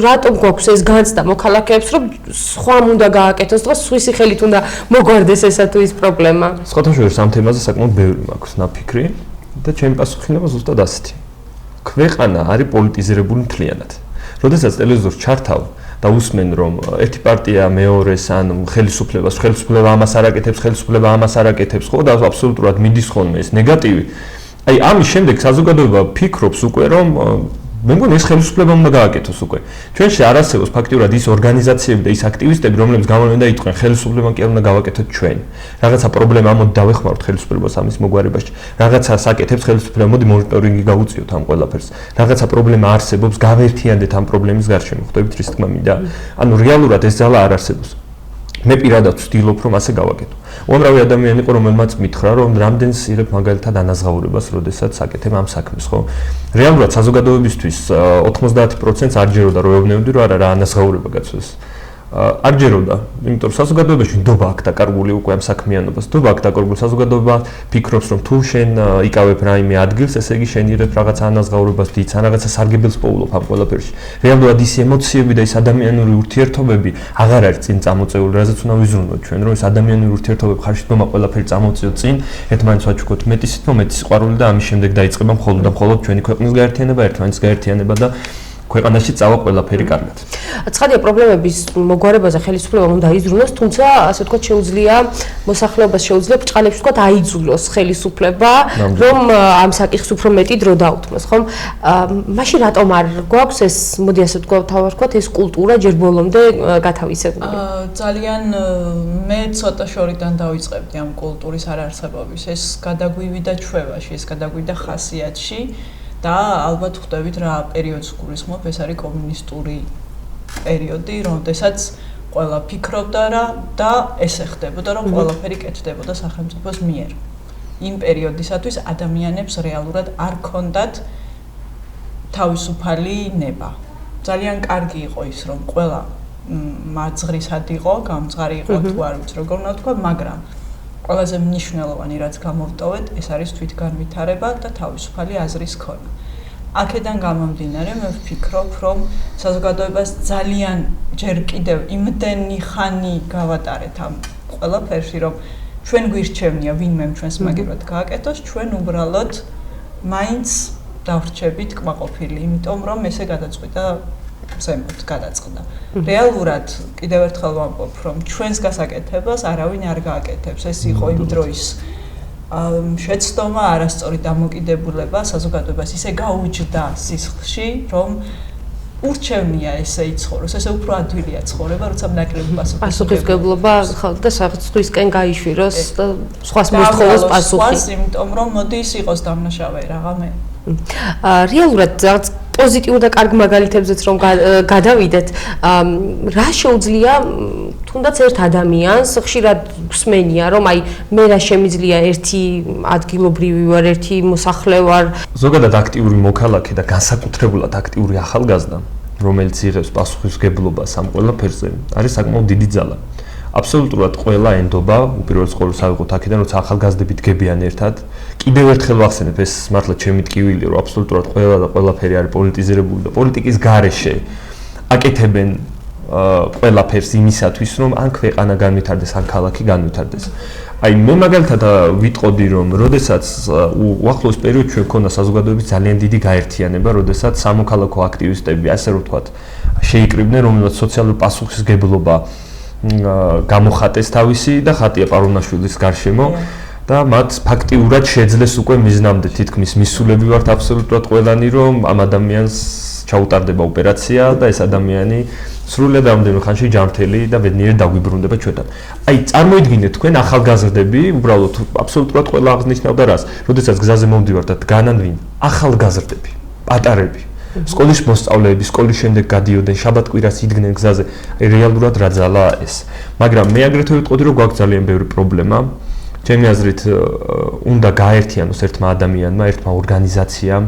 რატომ გვაქვს ეს განცდა მოქალაქეებს, რომ სხვამ უნდა გააკეთოს და სხვისი ხელით უნდა მოგვარდეს ესა თუ ის პრობლემა? სხვათა შორის ამ თემაზე საკმაოდ ბევრი აქვს ნაფიქრი და ჩემი პასუხი ზუსტად ასეთი. ქვეყანა არის პოლიტიზირებული მთლიანად. როდესაც ტელევიზორს ჩართავ და უსმენ რომ ერთი პარტია მეორეს ან ხელისუფლება ამას არ აკეთებს, ხელისუფლება ამას არ აკეთებს, ხო და აბსოლუტურად მიდის ხოლმე ეს ნეგატივი. აი ამის შემდეგ საზოგადოება ფიქრობს უკვე რომ მე მგონი ეს ხელისუფლება უნდა გააკეთოს უკვე. ჩვენში არ არსებობს ფაქტიურად ის ორგანიზაციები და ის აქტივისტები, რომლებიც გამოვიდნენ და იტყვიან ხელისუფლებამ კი არ უნდა გავაკეთოთ ჩვენ. რაღაცა პრობლემა ამოდ დავეხმაროთ ხელისუფლებას ამის მოგვარებაში. რაღაცა საკეთებს ხელისუფლება, მოდი მონიტორინგი გავუწიოთ ამ ყველაფერს. რაღაცა პრობლემა არსებობს, გავერთიანდეთ ამ პრობლემის გარშემო. ხვდებით რის თქმა მინდა? ანუ რეალურად ეს ძალა არ არსებობს. მე პირადად ვცდილობ რომ ასე გავაკეთო. უამრავი ადამიანი იყო რომელმაც მითხრა რომ რამდენს იღებ მაგალითად ანაზღაურებას, როდესაც აკეთებ ამ საქმეს, ხო? რეალურად საზოგადოებისთვის 90% არ ჯეროდა რომ ეუბნებოდი რომ არა ანაზღაურება გაწვეს. არ ჯეროდა, იმიტომ რომ საზოგადოებაში ნდობა აქვს დაკარგული უკვე ამ საქმიანობას. ნდობა აქვს დაკარგული საზოგადოება ფიქრობს რომ თუ შენ იკავებ რაიმე ადგილს, ესე იგი შენ იღებ რაღაცა ანაზღაურებას დიც, ან რაღაცა სარგებელს პოულობ ამ ყველაფერში. რეალურად ის ემოციები და ის ადამიანური ურთიერთობები აღარ არის წინ წამოწეული, რაზეც უნდა ვიზრუნოთ ჩვენ, რომ ეს ადამიანური ურთიერთობები ხარშით მომა ყველაფერი წამოწიოთ წინ, ერთმანეთს ვაჩუქოთ მეტი სიყვარული და ამის შემდეგ დაიწყება მხოლოდ და მხოლოდ ჩვენი ქვეყნის გაერთიანება, ერთმანეთის გაერთიანება და ქვეყანაში წავა ყველაფერი კარგად. ცხადია პრობლემების მოგვარებაზე ხელისუფლებამ უნდა იზრუნოს, თუმცა ასე ვთქვათ შეუძლია მოსახლეობას შეუძლია ბრჭყალებში ვთქვათ აიძულოს ხელისუფლება, რომ ამ საკითხს უფრო მეტი დრო დაუთმოს, ხომ? მაშინ რატომ არ გვაქვს ეს, მოდი ასე ვთქვათ, ეს კულტურა ჯერ ბოლომდე გათავისებული? ძალიან მე ცოტა შორიდან დავიწყებდი ამ კულტურის არარსებობის. ეს გადაგვივიდა ჩვევაში, ეს გადაგვივიდა ხასიათში. და ალბათ ხვდებით რა პერიოდს გულისხმობ, ეს არის კომუნისტური პერიოდი, როდესაც ყველა ფიქრობდა რა და ესე ხდებოდა, რომ ყველაფერი კეთდებოდა სახელმწიფოს მიერ. იმ პერიოდისათვის ადამიანებს რეალურად არ ჰქონდათ თავისუფალი ნება. ძალიან კარგი იყო ის, რომ ყველა მაძღრისად იყო, გამძღარი იყო თუ არ ვიცი როგორ უნდა ვთქვა, მაგრამ ყველაზე მნიშვნელოვანი რაც გამოვტოვეთ, ეს არის თვითგანვითარება და თავისუფალი აზრის ქონა. აქედან გამომდინარე, მე ვფიქრობ, რომ საზოგადოებას ძალიან ჯერ კიდევ იმდენი ხანი გავატარეთ ამ ყველაფერში, რომ ჩვენ გვირჩევნია ვინმე ჩვენს მაგერად გააკეთოს, ჩვენ უბრალოდ მაინც დავრჩებით კმაყოფილი, იმიტომ რომ ესე გადაწყვიტა ზემოთ გადაწყდა. რეალურად კიდევ ერთხელ ვამბობ, რომ ჩვენს გასაკეთებას არავინ არ გააკეთებს. ეს იყო იმ დროის შეცდომა, არასწორი დამოკიდებულება საზოგადოებას ისე გაუჯდა სისხლში, რომ ურჩევნია ესე იცხოვროს, ესე უფრო ადვილია ცხოვრება, როცა ნაკლები პასუხისმგებლობა და სხვისკენ გაიშვიროს და სხვას მოსთხოვოს პასუხი. იმიტომ რომ მოდი ის იყოს დამნაშავე რაღაცა. რეალურად რაღაც პოზიტიურ და კარგ მაგალითებზეც რომ გადავიდეთ, რა შეუძლია თუნდაც ერთ ადამიანს ხშირად გვსმენია, რომ აი მე რა შემიძლია ერთი ადგილობრივი ვარ, ერთი მოსახლე ვარ. ზოგადად აქტიური მოქალაქე და განსაკუთრებულად აქტიური ახალგაზრდა, რომელიც იღებს პასუხისმგებლობას ამ ყველაფერზე, არის საკმაოდ დიდი ძალა. აბსოლუტურად ყველა ენდობა, უპირველეს ყოვლისა ავიღოთ აქედან, როცა ახალგაზრდები დგებიან ერთად. კიდევ ერთხელ ვახსენებ, ეს მართლა ჩემი ტკივილია, რომ აბსოლუტურად ყველა და ყველაფერი არის პოლიტიზირებული და პოლიტიკის გარეშე აკეთებენ ყველაფერს იმისათვის, რომ ან ქვეყანა განვითარდეს, ან ქალაქი განვითარდეს. აი მე მაგალითად ვიტყოდი, რომ როდესაც უახლოეს პერიოდში ჩვენ ქონდა საზოგადოების ძალიან დიდი გაერთიანება, როდესაც სამოქალაქო აქტივისტები, ასე რომ ვთქვათ, შეიკრიბნენ, რომელსაც სოციალური პასუხისმგებლობა გამოხატეს თავისი და ხატია პარონაშვილის გარშემო და მათ ფაქტიურად შეძლეს უკვე მიზნამდე თითქმის მისულები ვართ აბსოლუტურად ყველანი, რომ ამ ადამიანს ჩაუტარდება ოპერაცია და ეს ადამიანი სრულად რამდენიმე ხანში ჯანმრთელი და ბედნიერი დაგვიბრუნდება ჩვენთან. აი წარმოიდგინეთ თქვენ ახალგაზრდები, უბრალოდ აბსოლუტურად ყველა აღნიშნავდა რას, როდესაც გზაზე მომდივართ და დგანან ვინ? ახალგაზრდები, პატარები. სკოლის მოსწავლეები, სკოლის შემდეგ გადიოდნენ, შაბათ-კვირას იდგნენ გზაზე. აი რეალურად რა ძალაა ეს. მაგრამ მე აგრეთვე ვიტყოდი, რომ გვაქვს ძალიან ბევრი პრობლემა. ჩემი აზრით, უნდა გააერთიანოს ერთმა ადამიანმა, ერთმა ორგანიზაციამ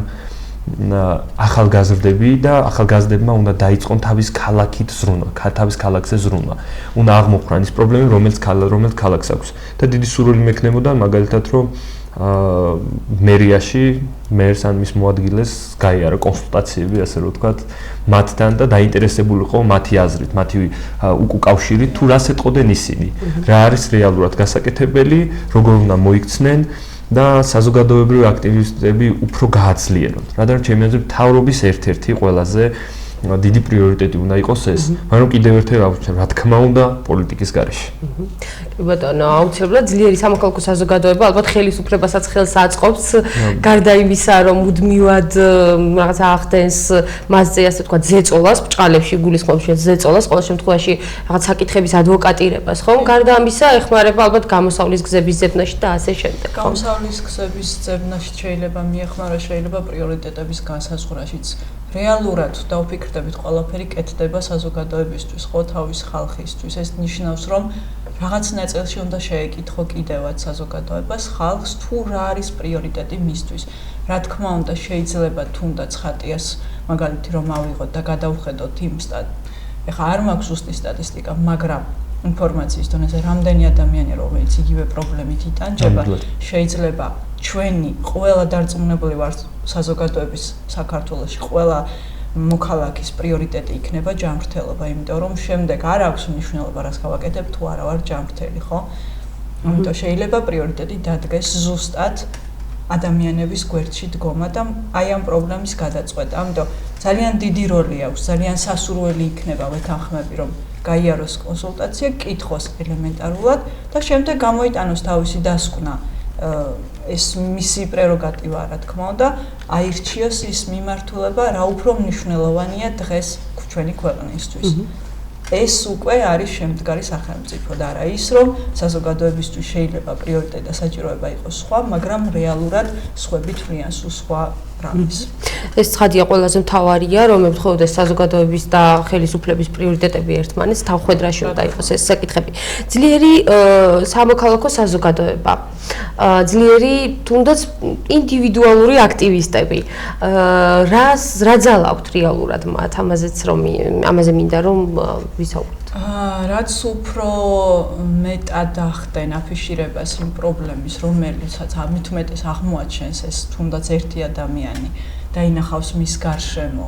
ახალგაზრდები და ახალგაზრდებმა უნდა დაიწყონ თავის ქალაქით ზრუნვა, თავის ქალაქზე ზრუნვა. უნდა აღმოხვრან ის პრობლემები, რომელიც ქალაქს აქვს. და დიდი სურვილი მექნებოდა მაგალითად, რომ მერიაში მერს ან მის მოადგილეს გაიარა კონსულტაციები, ასე რომ ვთქვათ, მათთან და დაინტერესებული იყო მათი აზრით, მათი უკავშირით, თუ რას ეტყოდნენ ისინი, რა არის რეალურად გასაკეთებელი, როგორ უნდა მოიქცნენ და საზოგადოებრივი აქტივისტები უფრო გააძლიერონ. რადგან ჩემი აზრით, მთავრობის ერთ-ერთი ყველაზე დიდი პრიორიტეტი უნდა იყოს ეს, მაგრამ კიდევ ერთხელ ავუჩნევ, რა თქმა უნდა, პოლიტიკის გარეშე. კი ბატონო, აუცილებლად ძლიერი სამოქალაქო საზოგადოება ალბათ ხელისუფლებასაც ხელს აწყობს, გარდა იმისა, რომ მუდმივად რაღაცა ახდენს მასზე, ასე ვთქვათ, ზეწოლას, ბჭყალებში გულისხმობს ზეწოლას, ყოველ შემთხვევაში რაღაც საკითხების ადვოკატირებას, ხომ? გარდა ამისა, ეხმარება ალბათ გამოსავლის გზების ძებნაში და ასე შემდეგ. გამოსავლის გზების ძებნაში შეიძლება მიეხმარა, შეიძლება პრიორიტეტების განსაზღვრაშიც. რეალურად დავფიქრდებით, ყველაფერი კეთდება საზოგადოებისთვის, ხო, თავის ხალხისთვის. ეს ნიშნავს, რომ რაღაც ნაწილში უნდა შეეკითხო კიდევაც საზოგადოებას, ხალხს, თუ რა არის პრიორიტეტი მისთვის. რა თქმა უნდა, შეიძლება თუნდაც ხატიას მაგალითი რომ ავიღოთ და გადავხედოთ იმ ეხლა არ მაქვს ზუსტი სტატისტიკა, მაგრამ ინფორმაციის დონეზე რამდენი ადამიანია, რომელიც იგივე პრობლემით იტანჯება, შეიძლება ჩვენი ყველა დარწმუნებული ვართ საზოგადოების საქართველოში, ყველა მოქალაქის პრიორიტეტი იქნება ჯანმრთელობა, იმიტომ რომ შემდეგ არ აქვს მნიშვნელობა რას გავაკეთებ თუ არა ვარ ჯანმრთელი, ხო? ამიტომ შეიძლება პრიორიტეტი დადგეს ზუსტად ადამიანების გვერდში დგომა და აი ამ პრობლემის გადაწყვეტა. ამიტომ ძალიან დიდი როლი აქვს, ძალიან სასურველი იქნება ვეთანხმები, რომ გაიაროს კონსულტაცია, კითხოს ელემენტარულად და შემდეგ გამოიტანოს თავისი დასკვნა. ეს მისი პრეროგატივა, რა თქმა უნდა, აირჩიოს ის მიმართულება, რა უფრო მნიშვნელოვანია დღეს ჩვენი ქვეყნისთვის. ეს უკვე არის შემდგარი სახელმწიფო და არა ის, რომ საზოგადოებისთვის შეიძლება პრიორიტეტი და საჭიროება იყოს სხვა, მაგრამ რეალურად სხვები თვლიან სულ სხვა რამეს. ეს ცხადია ყველაზე მთავარია, რომ ემთხვეოდეს საზოგადოების და ხელისუფლების პრიორიტეტები ერთმანეთს თავხედრაში უნდა იყოს ეს საკითხები. ძლიერი სამოქალაქო საზოგადოება, ძლიერი თუნდაც ინდივიდუალური აქტივისტები. რა ძალა აქვთ რეალურად მათ, ამაზე მინდა რომ ვისაუბროთ. რაც უფრო მეტად ახდენ აფიშირებას იმ პრობლემის, რომელიცაც ამით უმეტეს აღმოაჩენს ეს თუნდაც ერთი ადამიანი და ინახავს მის გარშემო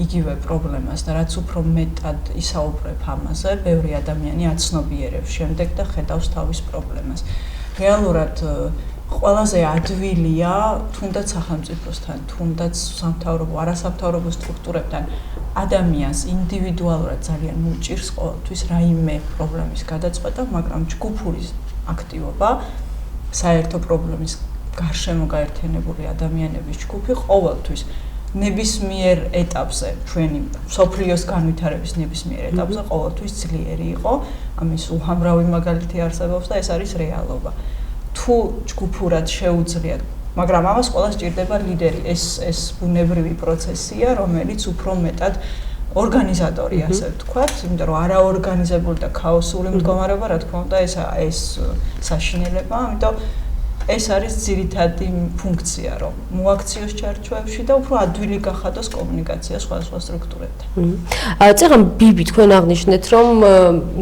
იგივე პრობლემას და რაც უფრო მეტად ისაუბრებ ამაზე, ბევრი ადამიანი აცნობიერებს შემდეგ და ხედავს თავის პრობლემას. რეალურად ყველაზე ადვილია თუნდაც სახელმწიფოსთან, თუნდაც სამთავრობო, არასამთავრობო სტრუქტურებთან ადამიანს ინდივიდუალურად ძალიან უჭირს ყოველთვის რაიმე პრობლემის გადაწყვეტა, მაგრამ ჯგუფური აქტივობა, საერთო პრობლემის გარშემო გაერთიანებული ადამიანების ჯგუფი ყოველთვის ნებისმიერ ეტაპზე, ჩვენი სოფლიოს განვითარების ნებისმიერ ეტაპზე ყოველთვის ძლიერი იყო, ამის უამრავი მაგალითი არსებობს და ეს არის რეალობა. თუ ჯგუფურად შეუძლიათ, მაგრამ ამას ყველას ჭირდება ლიდერი, ეს ბუნებრივი პროცესია, რომელიც უფრო მეტად ორგანიზატორი, ასე ვთქვათ, იმიტომ რომ არაორგანიზებული და ქაოსური მდგომარეობა, რა თქმა უნდა, ეს საშინელება, ამიტომ ეს არის ძირითადი ფუნქცია, რომ მოაქციოს ჩარჩოებში და უფრო ადვილი გახადოს კომუნიკაცია სხვადასხვა სტრუქტურებთან. წეგან ბიბი თქვენ აღნიშნეთ, რომ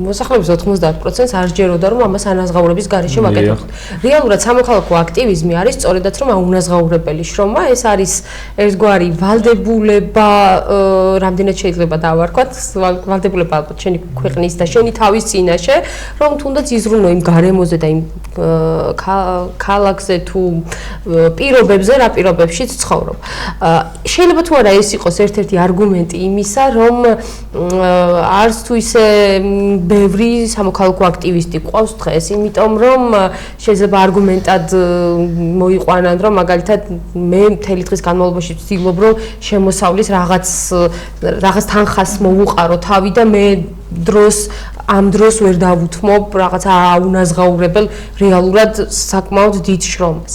მოსახლეობის 90%-ს არ სჯეროდა, რომ ამას ანაზღაურების გარეშე ვაკეთებთ. რეალურად სამოქალაქო აქტივიზმი არის სწორედაც რომ აუნაზღაურებელი შრომა, ეს არის ერთგვარი ვალდებულება, რამდენად შეიძლება დავარქვათ, ვალდებულება ალბათ შენი ქვეყნის და შენი თავის წინაშე, რომ თუნდაც იზრუნო იმ გარემოზე და იმ ქალაქზე თუ პირობებზე, რა პირობებშიც ცხოვრობ. შეიძლება თუ არა ეს იყოს ერთ-ერთი არგუმენტი იმისა, რომ არც თუ ისე ბევრი სამოქალაქო აქტივისტი გვყავს დღეს, იმიტომ რომ შეიძლება არგუმენტად მოიყვანან, რომ მაგალითად მე მთელი დღის განმავლობაში ვცდილობ, რომ შემოსავლის რაღაც თანხას მოვუყარო თავი და მე ამ დროს ვერ დავუთმობ რაღაც აუნაზღაურებელ რეალურად საკმაოდ დიდ შრომას.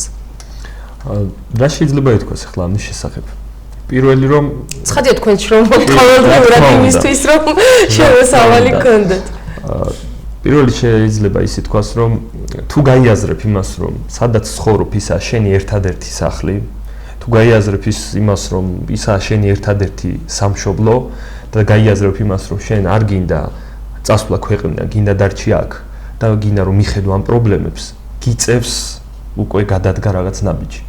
რა შეიძლება ითქვას ახლა ამის შესახებ? პირველი რომ ცხადია თქვენ შრომა ყოველდღიურად იმისთვის რომ შემოსავალი გქონდეთ. პირველი შეიძლება ისე თქვას რომ თუ გაიაზრებ იმას რომ სადაც ცხოვრობ ისაა შენი ერთადერთი სახლი, თუ გაიაზრებ იმას რომ ისაა შენი ერთადერთი სამშობლო და გაიაზრებ იმას რომ შენ არ გინდა წასვლა ქვეყნიდან, გინდა დარჩი აქ და გინდა რომ მიხედო ამ პრობლემებს, გიწევს უკვე გადადგა რაღაც ნაბიჯი.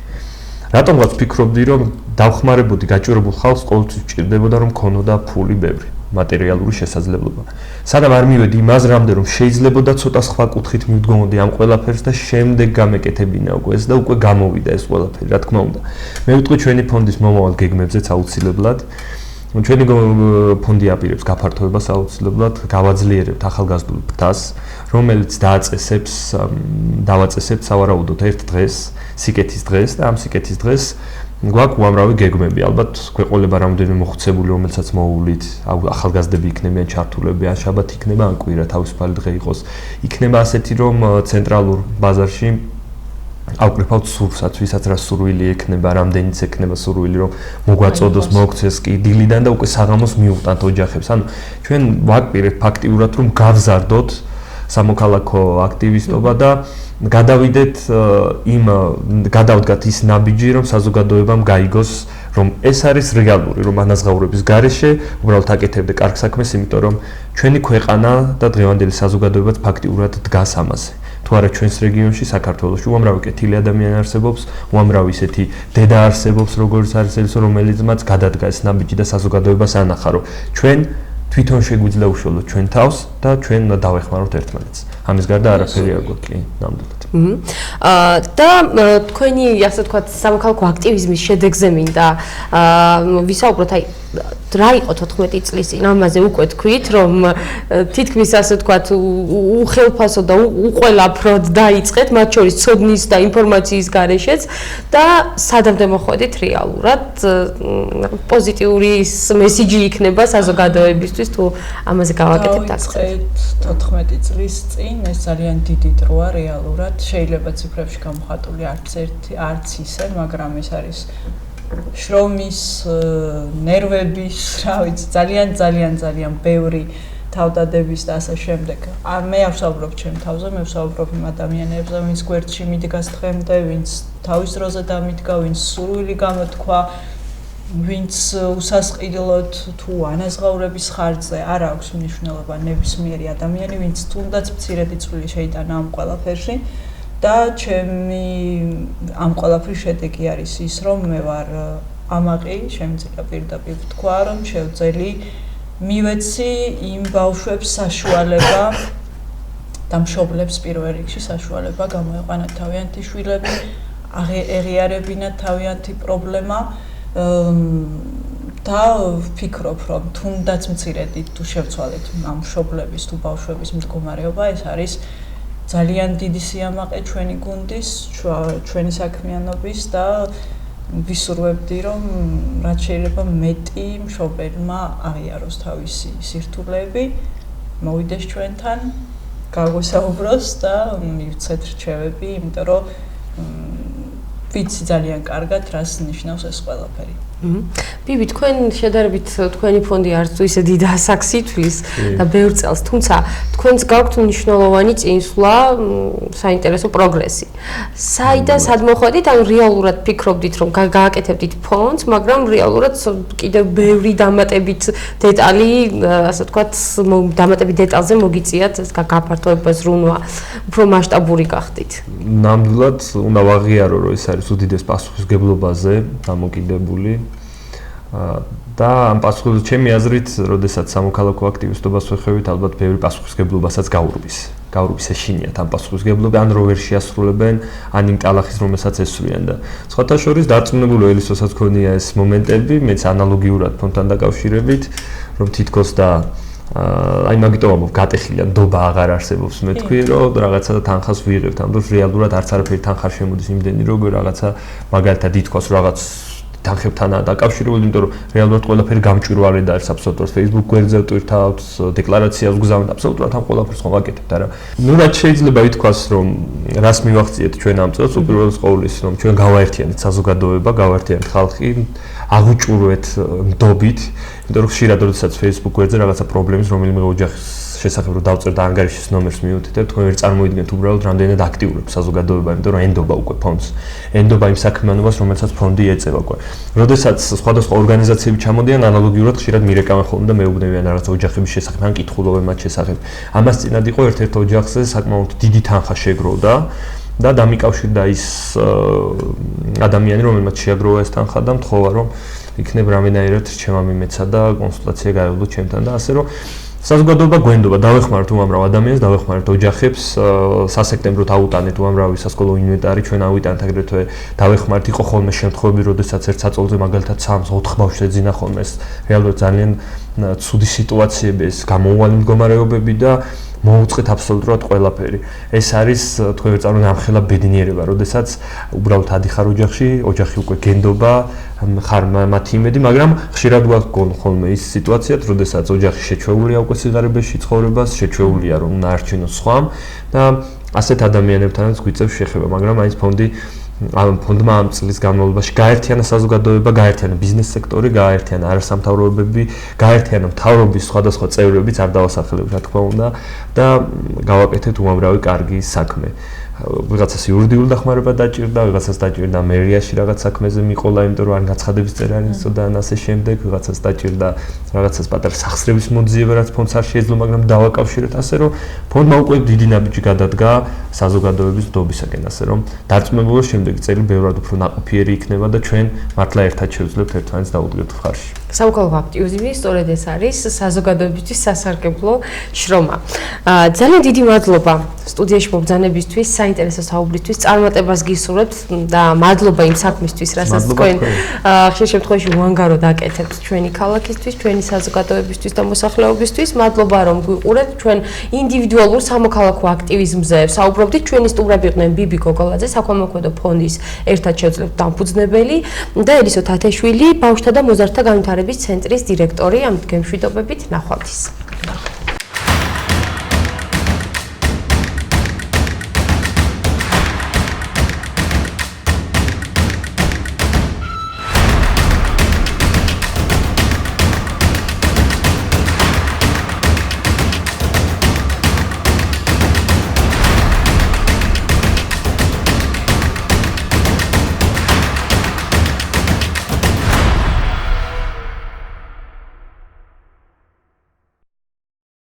რატომღაც ვფიქრობდი რომ დავხმარებოდი გაჭირებულ ხალხს ყოველთვის ვჭირდებოდა რომ ქონოდა ფული ბევრი, მატერიალური შესაძლებლობა. სადამ არ მივედი იმას რამე რომ შეიძლებოდა ცოტა სხვა კუთხით მივდგომოდი ამ ყველაფერს და შემდეგ გამეკეთებინა უკვე ეს და უკვე გამოვიდა ეს ყველაფერი, რა თქმა უნდა. მე ვიტყვი ჩვენი ფონდის მომავალ გეგმებზეც აუცილებლად ჩვენი ფონდი აპირებს გაფართოებას აუცილებლად გავაძლიერებთ ახალგაზრდულ ბდას, რომელიც დავაწესებთ სავარაუდოდ ერთ დღეს, სიკეთის დღეს და ამ სიკეთის დღეს გვაქვს უამრავი გეგმები. ალბათ გვეყოლება რამდენიმე მოხუცებული, რომელსაც მოუვლით, ახალგაზრდები იქნებიან ჩართულები, ან შაბათი იქნება, ან კვირა თავისუფალი დღე იყოს. იქნება ასეთი რომ ცენტრალურ ბაზარში ავკრიფავთ სურსაც, ვისაც რა სურვილი ექნება, რამდენიც ექნება სურვილი, რომ მოგვაწოდოს, მოგცეს კიდილიდან და უკვე საღამოს მიუყვანთ ოჯახებს. ანუ ჩვენ ვაკპირებთ ფაქტიურად, რომ გავზარდოთ სამოქალაქო აქტივისტობა და გადავდგათ ის ნაბიჯი, რომ საზოგადოებამ გაიგოს, რომ ეს არის რეალური, რომ ანაზღაურების გარეშე უბრალოდ აკეთებდა კარგ საქმეს, იმიტომ რომ ჩვენი ქვეყანა და დღევანდელი საზოგადოებაც ფაქტიურად დგას ამაზე. თუ არა ჩვენს რეგიონში, საქართველოში უამრავი კეთილი ადამიანი არსებობს, უამრავი ისეთი დედა არსებობს, როგორც არის ეს, რომელიც გადადგა ეს ნაბიჯი და საზოგადოებას ანახა, რომ ჩვენ თვითონ შეგვიძლია უშუალოდ ჩვენ თავს და ჩვენ უნდა დავეხმაროთ ერთმანეთს. ამის გარდა არაფერი არ გვაქვს კი ნამდვილად. და თქვენი, ასე ვთქვათ, სამოქალაქო აქტივიზმის შედეგზე მინდა ვისაუბროთ, აი რა იყო 14 წლის წინ, ამაზე უკვე თქვით, რომ თითქმის ასე ვთქვათ, უხელფასო და უყველაფროდ დაიწყეთ, მათ შორის ცოდნის და ინფორმაციის გარეშეც და სადამდე მოხვედით რეალურად პოზიტიური მესიჯი იქნება საზოგადოებისთვის, თუ ამაზე გავაკეთებთ აქცენტს. 14 წლის წინ ეს ძალიან დიდი დროა რეალურად, შეიძლება ციფრებში გამოხატული არც ისე, მაგრამ ეს არის შრომის, ნერვების, რა ვიცი, ძალიან ბევრი თავდადების და ასე შემდეგ. მე არ ვსაუბრობ ჩემ თავზე, მე ვსაუბრობ იმ ადამიანებზე, ვინც გვერდში მიდგას დღემდე, ვინც თავის დროზე დამიდგა, ვინც სურვილი გამოთქვა, ვინც უსასყიდლოდ თუ ანაზღაურების ხარჯზე არ აქვს მნიშვნელობა ნებისმიერი ადამიანი, ვინც თუნდაც მცირედი წვლილი შეიტანა ამ ყველაფერში. და ჩემი ამ ყველაფრის შედეგი არის ის, რომ მე ვარ ამაყი, შემიძლია პირდაპირ ვთქვა, რომ შევძელი მივეცი იმ ბავშვებს საშუალება და მშობლებს პირველ რიგში საშუალება გამოეყვანათ თავიანთი შვილები, ეღიარებინათ თავიანთი პრობლემა და ვფიქრობ, რომ თუნდაც მცირედი თუ შევცვალეთ ამ მშობლების თუ ბავშვების მდგომარეობა, ეს არის ძალიან დიდი სიამაყე ჩვენი გუნდის, ჩვენი საქმიანობის და ვისურვებდი, რომ რაც შეიძლება მეტი მშობელმა აღიაროს თავისი სირთულეები, მოვიდეს ჩვენთან, გაგვესაუბროს და მივცეთ რჩევები, იმიტომ რომ ვიცი ძალიან კარგად, რას ნიშნავს ეს ყველაფერი. ბიბი, თქვენ შედარებით თქვენი ფონდი არც თუ ისე დიდ ასაკს ითვლის და ბევრ წელს, თუმცა თქვენს გაქვთ მნიშვნელოვანი წინსვლა, საინტერესო პროგრესი. საიდან სად მოხვედით, ან რეალურად ფიქრობდით, რომ გააკეთებდით ფონდს, მაგრამ რეალურად კიდევ ბევრი დამატებით დეტალი, ასე ვთქვათ, დამატებით დეტალზე მოგიწიათ გაფართოება, ზრუნვა, უფრო მასშტაბური გახდით. ნამდვილად უნდა ვაღიარო, რომ ეს არის უდიდეს პასუხისმგებლობაზე დამოკიდებული. და ამ პასუხის ჩემი აზრით, როდესაც სამოქალაქო აქტივისტობას ვეხევით, ალბათ ბევრი პასუხისმგებლობასაც გაურბის ეშინიათ ამ პასუხისმგებლობა, ან რო ვერ შეასრულებენ, ან იმ ტალახის რომელსაც ესვრიან და სხვათა შორის დარწმუნებული ელისოსაც ქონია ეს მომენტები, მეც ანალოგიურად ფონდთან დაკავშირებით, რომ თითქოს და აი მაგიტომ გატეხილია ნდობა აღარ არსებობს მე თქვი რომ რაღაცა თანხას ვიღებთ ამ დროს რეალურად არც არაფერი თანხა შემოდის იმდენი რომ რაღაცა მაგალითად ითქოს რაღაც თანხებთანაა დაკავშირებული, იმიტომ რომ რეალურად ყველაფერი გამჭვირვალე და არის აბსოლუტურად Facebook გვერდზე ვტვირთავთ, დეკლარაციას ვგზავნით, აბსოლუტურად ამ ყველაფერს ხომ ვაკეთებთ, არა. ნუ რაც შეიძლება ითქვას, რომ რას მივახციეთ ჩვენ ამ წელს, უპირველეს ყოვლის, რომ ჩვენ გავაერთიანეთ საზოგადოება, გავაერთიანეთ ხალხი, აღუჭურვეთ ნდობით, იმიტომ რომ ხშირად როდესაც Facebook გვერდზე რაღაცა პრობლემის, რომელიმე ოჯახის შესახებ რომ დავწერთ ანგარიშის ნომერს მიუთითებთ, თქვენ ვერ წარმოიდგენთ უბრალოდ რამდენად აქტიურებს საზოგადოება, იმიტომ რომ ენდობა უკვე ფონდს. ენდობა იმ საქმიანობას, რომელსაც ფონდი ეწევა უკვე. როდესაც სხვადასხვა ორგანიზაციები ჩამოდიან, ანალოგიურად ხშირად მირეკავენ ხოლმე და მეუბნებიან რაღაც ოჯახების შესახებ, ან კითხულობენ მათ შესახებ. ამას წინათ იყო ერთ-ერთ ოჯახზე საკმაოდ დიდი თანხა შეგროვდა და დამიკავშირდა ის ადამიანი, რომელმაც შეაგროვა ეს თანხა და მთხოვა რომ იქნებ რამენაირად რჩევა მიმეცა და კონსულტაცია გაევლო ჩემთან და ასე რომ საზოგადოება გვენდობა, დავეხმართ უამრავ ადამიანს, დავეხმართ ოჯახებს, სასექტემბროდ აუტანეთ უამრავი სასკოლო ინვენტარი, ჩვენ ავიტანეთ აგრეთვე დავეხმართ, იყო ხოლმე შემთხვევები, როდესაც ერთ საწოლზე მაგალითად 3-4 ბავშვს ეძინა ხოლმე ეს რეალურად ძალიან ცუდი სიტუაციები, ეს გამოუვალი მდგომარეობები და მოუწყეთ აბსოლუტურად ყველაფერი. ეს არის თქვენ ვერ წარმოიდგენთ ამხელა ბედნიერება, როდესაც უბრალოდ ადიხარ ოჯახში, ოჯახი უკვე გენდობა, ხარ მათი იმედი, მაგრამ ხშირად გვაქვს ხოლმე ის სიტუაციაც, როდესაც ოჯახი შეჩვეულია უკვე სიღარიბეში ცხოვრებას, შეჩვეულია რომ ნაარჩინოს სხვამ და ასეთ ადამიანებთანაც გვიწევს შეხება, მაგრამ აი ეს ფონდი ფონდმა ამ წლის განმავლობაში გააერთიანა საზოგადოება, გააერთიანა ბიზნეს სექტორი, გააერთიანა არასამთავრობოებები, გააერთიანა მთავრობის სხვადასხვა წევრებიც არ დავასახელებ, რა თქმა უნდა, და გავაკეთეთ უამრავი კარგი საქმე. ვიღაცას იურიდიული დახმარება დაჭირდა, ვიღაცას დაჭირდა მერიაში რაღაც საქმეზე მიყოლა, იმიტომ რომ არ გაცხადების წერანი იცოდა და ასე შემდეგ, ვიღაცას დაჭირდა რაღაცას პატარა სახსრების მოძიება, რაც ფონდს არ შეეძლო, მაგრამ დავაკავშირეთ, ასე რომ ფონდმა უკვე დიდი ნაბიჯი გადადგა საზოგადოების ნდობისაკენ, ასე რომ დარწმუნებული შემდეგი წელი ბევრად უფრო ნაყოფიერი იქნება და ჩვენ მართლა ერთად შევძლებთ ერთმანეთს დაუდგეთ მხარში. სამოქალაქო აქტივიზმი სწორედ ეს არის საზოგადოებისთვის სასარგებლო შრომა. ძალიან დიდი მადლობა სტუდიაში მობრძანებისთვის, საინტერესო საუბრისთვის, წარმატებას გისურვებთ და მადლობა იმ საქმისთვის, რასაც თქვენ ხშირ შემთხვევაში უანგაროდ აკეთებთ ჩვენი ქალაქისთვის, ჩვენი საზოგადოებისთვის და მოსახლეობისთვის. მადლობა რომ გვიყურებთ, ჩვენ ინდივიდუალურ სამოქალაქო აქტივიზმზე საუბრობდით. ჩვენი სტუმრები იყვნენ ბიბი გოგოლაძე, საქველმოქმედო ფონდის ერთად შევძლებთ დამფუძნებელი და ელისო თათეშვილი, ბავშვთა და მოზარდთა განვითარების ცენტრის დირექტორი. ამ გემშვიდობებით ნახვამდის.